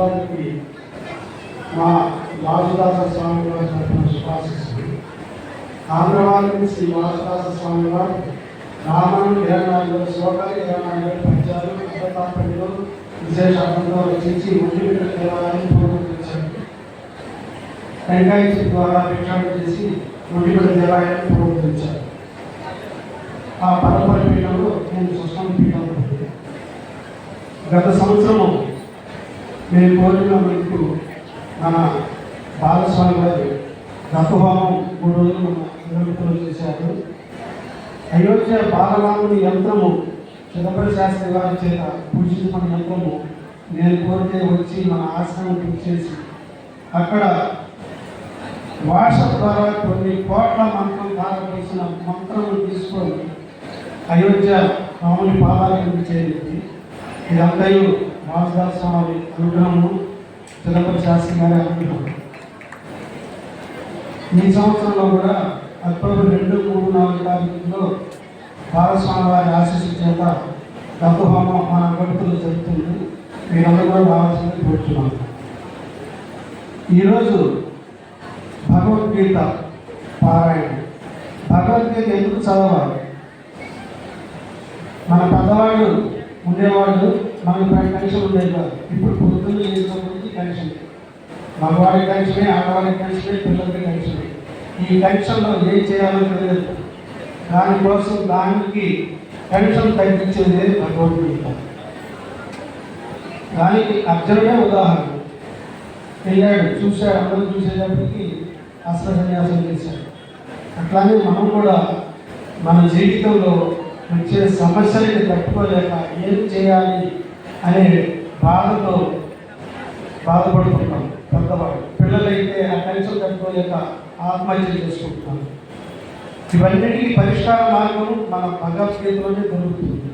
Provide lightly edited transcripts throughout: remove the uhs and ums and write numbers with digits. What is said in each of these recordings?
అందరికీ మా వాసుదాస స్వామి వారి తరఫున శుభాశిస్తుంది. ఆంధ్రవారి శ్రీ వాసుదాస స్వామి వారు రామాయణం 24 శ్లోకాలు 24 పద్యాలు కథాపండిలో విశేష అర్థంలో రచించి ముఖ్యమైన దేవాలయం పూర్వీకరించారు. టెంకాయ ద్వారా భిక్షాటన చేసి ముఖ్యమైన దేవాలయాన్ని పూర్వీకరించారు. ఆ పరపర పీఠంలో నేను సుష్ఠం పీఠం. గత సంవత్సరము నేను కోరిన మీకు మన బాలస్వామి గారు రథహోమం 3 రోజులు మన నిర్వహణ చేశారు. అయోధ్య బాలరాముని యంత్రము చిదంబరి శాస్త్రి గారి చేత పూజించమని యంత్రము నేను కోరితే వచ్చి మన ఆశ్రమం పూజ చేసి అక్కడ వాట్సాప్ ద్వారా కొన్ని కోట్ల మంత్రం కారవలసిన మంత్రములు తీసుకొని అయోధ్య రాముని పాదాలను చేరింది. ఇదంతయు వాసుదాస స్వామి అనుగ్రహము, చిదంబరి శాస్త్రి గారి అనుగ్రహం. ఈ సంవత్సరంలో కూడా అక్టోబర్ 2, 3, 4 తారీఖుల్లో బాలస్వామి వారి ఆశీస్సు చేత రథహోమం మన గడుపులో జరుగుతుంది. మీరందరూ కూడా రావాల్సింది కోరుతున్నాను. ఈరోజు భగవద్గీత పారాయణ. భగవద్గీత ఎందుకు చదవాలి? మన పెద్దవాళ్ళు ఉండేవాళ్ళు మనకి టెన్షన్ ఉండేది కాదు. ఇప్పుడు పొద్దున్న చేసినప్పటికీ టెన్షన్, మగవాడి టెన్షనే, ఆడవాడి టెన్షనే, పిల్లలకి టెన్షనే. ఈ టెన్షన్లో ఏం చేయాలో తెలియదు. దానికోసం దానికి టెన్షన్ తగ్గించేదే భగవద్గీత. దానికి అర్జునుడే ఉదాహరణ. వెళ్ళాడు, చూశాడు, అందరూ చూసేటప్పటికి అస్త్ర సన్యాసం చేశాడు. అట్లానే మనం కూడా మన జీవితంలో వచ్చే సమస్యని తట్టుకోలేక ఏం చేయాలి అనే బాధతో బాధపడుతున్నాం. పెద్దవాడు పిల్లలైతే ఆ టెన్షన్ తట్టుకోలేక ఆత్మహత్య చేసుకుంటున్నాం. ఇవన్నిటికీ పరిష్కార మార్గం మన భగవద్గీతలోనే దొరుకుతుంది.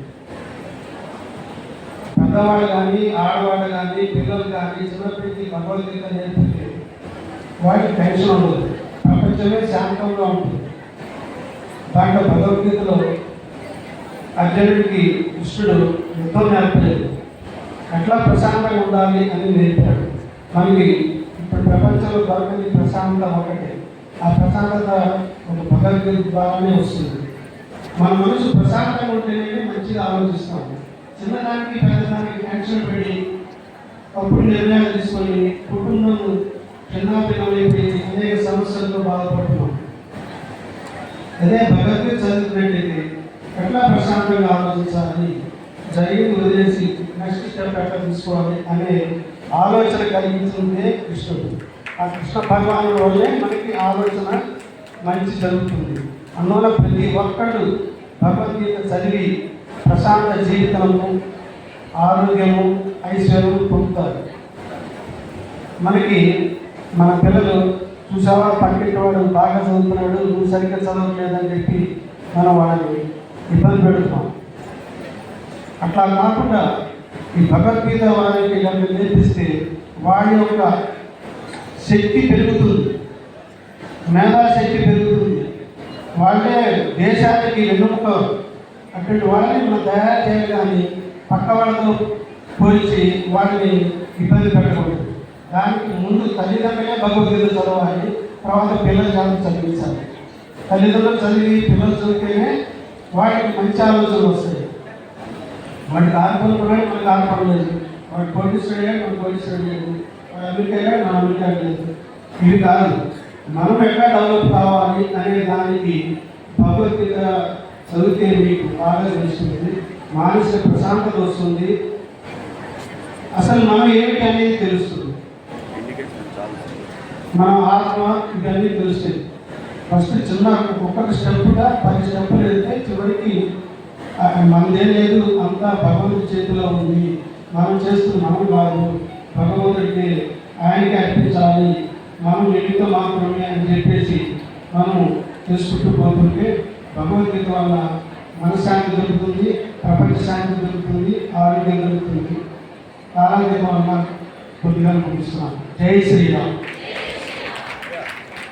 పెద్దవాళ్ళు కానీ, ఆడవాళ్ళు కానీ, పిల్లలు కానీ చిన్నప్పటికీ భగవద్గీత నేర్పితే వాటికి టెన్షన్ ఉండదు. ప్రపంచమే శాంతంగా ఉంటుంది. దాంట్లో భగవద్గీతలో అర్జునుడికి కృష్ణుడు యుద్ధం నేర్పలేదు, ఎట్లా ప్రశాంతంగా ఉండాలి అని నేర్పాడు. మనకి ఇప్పుడు ప్రపంచంలో దొరకని ప్రశాంతత ఒకటే. ఆ ప్రశాంతత ఒక భగవద్గీత ద్వారానే వస్తుంది. మన మనసు ప్రశాంతంగా ఉంటేనే మంచిగా ఆలోచిస్తాం. చిన్నదానికి పెద్దదానికి టెన్షన్ పెట్టి అప్పుడు నిర్ణయాలు తీసుకొని కుటుంబం చిన్నపిల్లలైపోయి అనేక సమస్యలతో బాధపడుతున్నాం. అదే భగవద్గీత చదువుతున్నట్టయితే ఎట్లా ప్రశాంతంగా ఆలోచించాలని, జరిగింది వదిలేసి నెక్స్ట్ స్టెప్ ఎట్లా తీసుకోవాలి అనే ఆలోచన కలిగించిందే కృష్ణుడు. ఆ కృష్ణ భగవానుడి వల్లే మనకి ఆలోచన మంచి జరుగుతుంది. అందువల్ల ప్రతి ఒక్కడు భగవద్గీత చదివి ప్రశాంత జీవితము, ఆరోగ్యము, ఐశ్వర్యము పొందుతారు. మనకి మన పిల్లలు చూసావా, పక్కింటివాడు బాగా చదువుతున్నాడు, నువ్వు సరిగ్గా చదవట్లేదని చెప్పి మనం వాళ్ళని ఇబ్బంది పెడుతున్నాం. అట్లా కాకుండా ఈ భగవద్గీత వారికి కనుక నేర్పిస్తే వాడి యొక్క శక్తి పెరుగుతుంది, మేధాశక్తి పెరుగుతుంది. వాళ్ళే దేశానికి వెన్నుముక. అటువంటి వాళ్ళని మనం తయారు చేయగానే పక్క వాళ్ళతో పోల్చి వాళ్ళని ఇబ్బంది పెట్టకూడదు. దానికి ముందు తల్లిదండ్రులే భగవద్గీత చదవాలి, తర్వాత పిల్లలు చదివించాలి. తల్లిదండ్రులు చదివి పిల్లలు చదివితేనే వాటికి మంచి ఆలోచనలు వస్తాయి. వాడికి ఆడుకోవాలి, మనకి ఆడుకోలేదు. వాడు పోలీసుడు అయ్యాడు, మన పోలీసుడు లేదు. వాడు అమెరికా అయ్యాడు, మన అమెరికా లేదు. ఇవి కాదు, మనం ఎట్లా డెవలప్ కావాలి అనే దానికి భగవద్గీత చదివితే మీకు బాగా తెలుస్తుంది. మానసిక ప్రశాంతత వస్తుంది. అసలు మనం ఏమిటి అనేది తెలుస్తుంది. మన ఆత్మ ఇవన్నీ తెలుస్తుంది. ఫస్ట్ చిన్న ఒక్కొక్క స్టెప్గా 10 స్టెప్పులు వెళ్తే చివరికి మనదేం లేదు, అంతా భగవంతుడి చేతిలో ఉంది. మనం చేస్తున్నాము కాదు, భగవంతుడికి ఆయనకి అర్పించాలి, మనం నిమిత్త మాత్రమే అని చెప్పేసి మనము చేసుకుంటూ పోతుంటే భగవద్గీత వల్ల మనశ్శాంతి దొరుకుతుంది, ప్రపంచ శాంతి దొరుకుతుంది, ఆరోగ్యం దొరుకుతుంది. కాలాన్ని వల్ల కొద్దిగా ముగిస్తున్నాను. జై శ్రీరామ్.